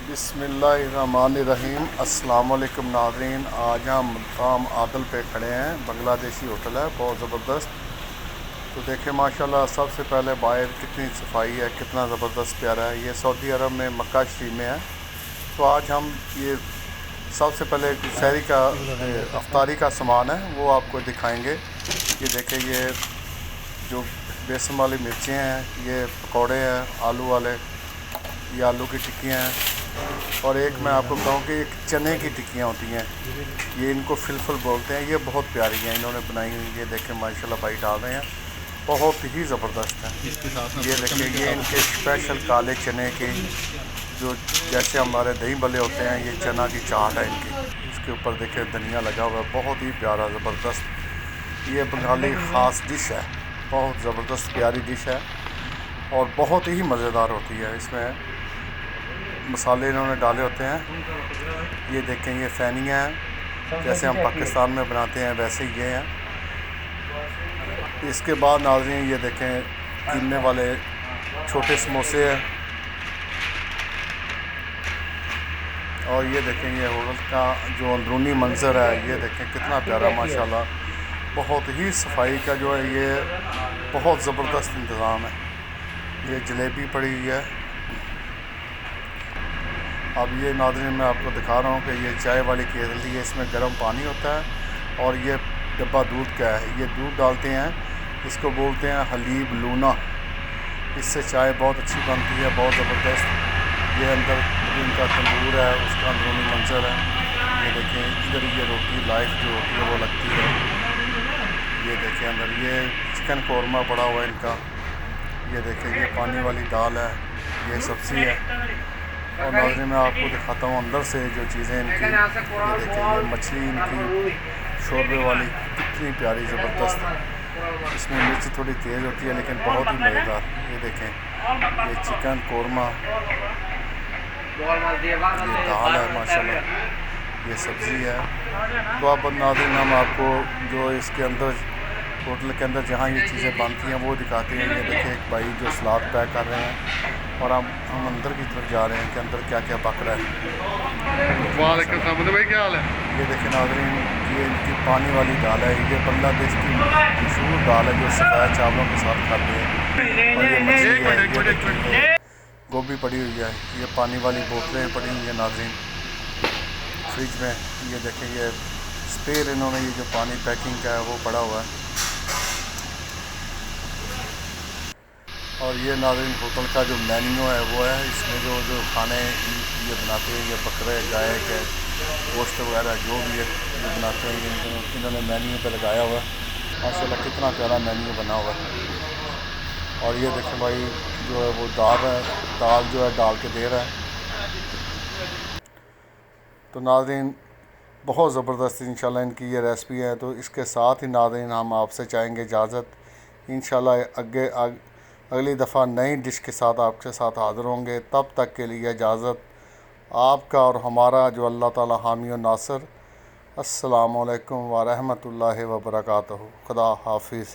बिस्मिल्लाहिर्रहमानिर्रहीम। अस्सलाम वालेकुम नाज़रीन। आज हम मुकाम आदल पे खड़े हैं। बांग्लादेशी होटल है, बहुत ज़बरदस्त। तो देखें माशाल्लाह, सबसे पहले बाहर कितनी सफाई है, कितना ज़बरदस्त प्यारा है। ये सऊदी अरब में मक्का शरीफ में है। तो आज हम ये सबसे पहले शहरी का अफ्तारी का सामान है वो आपको दिखाएंगे। ये देखें, ये जो बेसन वाली मिर्चें हैं, ये पकौड़े हैं आलू वाले, ये आलू की टिक्कियाँ हैं। और एक मैं आपको बताऊं कि एक चने की टिक्कियाँ होती हैं, ये इनको फिलफल बोलते हैं। ये बहुत प्यारी हैं, इन्होंने बनाई हुई। ये देखें माशाल्लाह भाई डाल रहे हैं, बहुत ही ज़बरदस्त है। ये देखें, ये इनके स्पेशल काले चने के, जो जैसे हमारे दही भल्ले होते हैं, ये चना की चाट है इनकी। इसके ऊपर देखें धनिया लगा हुआ है, बहुत ही प्यारा ज़बरदस्त। ये बंगाली ख़ास डिश है, बहुत ज़बरदस्त प्यारी डिश है और बहुत ही मज़ेदार होती है। इसमें मसाले इन्होंने डाले होते हैं। ये देखें, ये फैनियाँ हैं, जैसे हम पाकिस्तान में बनाते हैं वैसे ही ये हैं। इसके बाद नाज़रीन ये देखें, कीमे वाले छोटे समोसे हैं। और ये देखें, ये होटल का जो अंदरूनी मंज़र है, ये देखें कितना प्यारा माशाल्लाह। बहुत ही सफाई का जो है, ये बहुत ज़बरदस्त इंतज़ाम है। ये जलेबी पड़ी हुई है। अब ये नाज़रीन मैं आपको दिखा रहा हूँ कि ये चाय वाली केतली है, इसमें गर्म पानी होता है और ये डब्बा दूध का है। ये दूध डालते हैं, इसको बोलते हैं हलीब लूना। इससे चाय बहुत अच्छी बनती है, बहुत ज़बरदस्त। ये अंदर इनका तंदूर है, उसका अंदरूनी मंजर है। ये देखें, इधर ये रोटी लाइफ जो होती है वो लगती है। ये देखें अंदर ये चिकन कौरमा पड़ा हुआ है इनका। ये देखें, ये पानी वाली दाल है, ये सब्ज़ी है। और नाज़रीन मैं आपको दिखाता हूँ अंदर से जो चीज़ें इनकी। ये देखें, ये मछली इनकी शोरबे वाली कितनी प्यारी ज़बरदस्त। इसमें मिर्च थोड़ी तेज़ होती है लेकिन बहुत ही मज़ेदार। ये देखें, ये चिकन कौरमा, ये दाल है माशाल्लाह, ये सब्ज़ी है। तो अब नाज़रीन हम आपको जो इसके अंदर होटल के अंदर जहाँ ये चीज़ें बनती हैं वो दिखाते हैं। ये देखें, एक भाई जो सलाद पैक कर रहे हैं और हम अंदर की तरफ जा रहे हैं कि अंदर क्या क्या पक रहा है। वालेकुम सलाम भाई, क्या हाल है? ये देखें नाज़रीन, ये इनकी पानी वाली दाल है। ये बांग्लादेश की मशहूर दाल है जो सफ़ेद चावलों के साथ खाते हैं। और ये मछली है, ये देखिए गोभी पड़ी हुई है, ये पानी वाली बोतलें पड़ी हुई हैं नाज़रीन फ्रिज में। ये देखें, ये स्पेयर इन्होंने ये जो पानी पैकिंग का है वो पड़ा हुआ है। और ये नाज़रीन होटल का जो मेन्यू है वो है, इसमें जो जो खाने ये बनाते हैं, ये बकरे गाय के गोश्त वगैरह जो भी है ये बनाते हैं, इन्होंने मेन्यू पे लगाया हुआ है। माशाल्लाह कितना प्यारा मेन्यू बना हुआ है। और ये देखें भाई जो है वो दाल है, दाल जो है डाल के दे रहा है। तो नाज़रीन बहुत ज़बरदस्त इंशाल्लाह इनकी ये रेसिपी है। तो इसके साथ ही नाज़रीन हम आपसे चाहेंगे इजाज़त। इंशाल्लाह अगली दफ़ा नई डिश के साथ आपके साथ हाज़िर होंगे। तब तक के लिए इजाज़त आपका और हमारा जो अल्लाह ताला हामी और नासिर। अस्सलामु अलैकुम व रहमतुल्लाहि व बरकातहू। खुदा हाफिज़।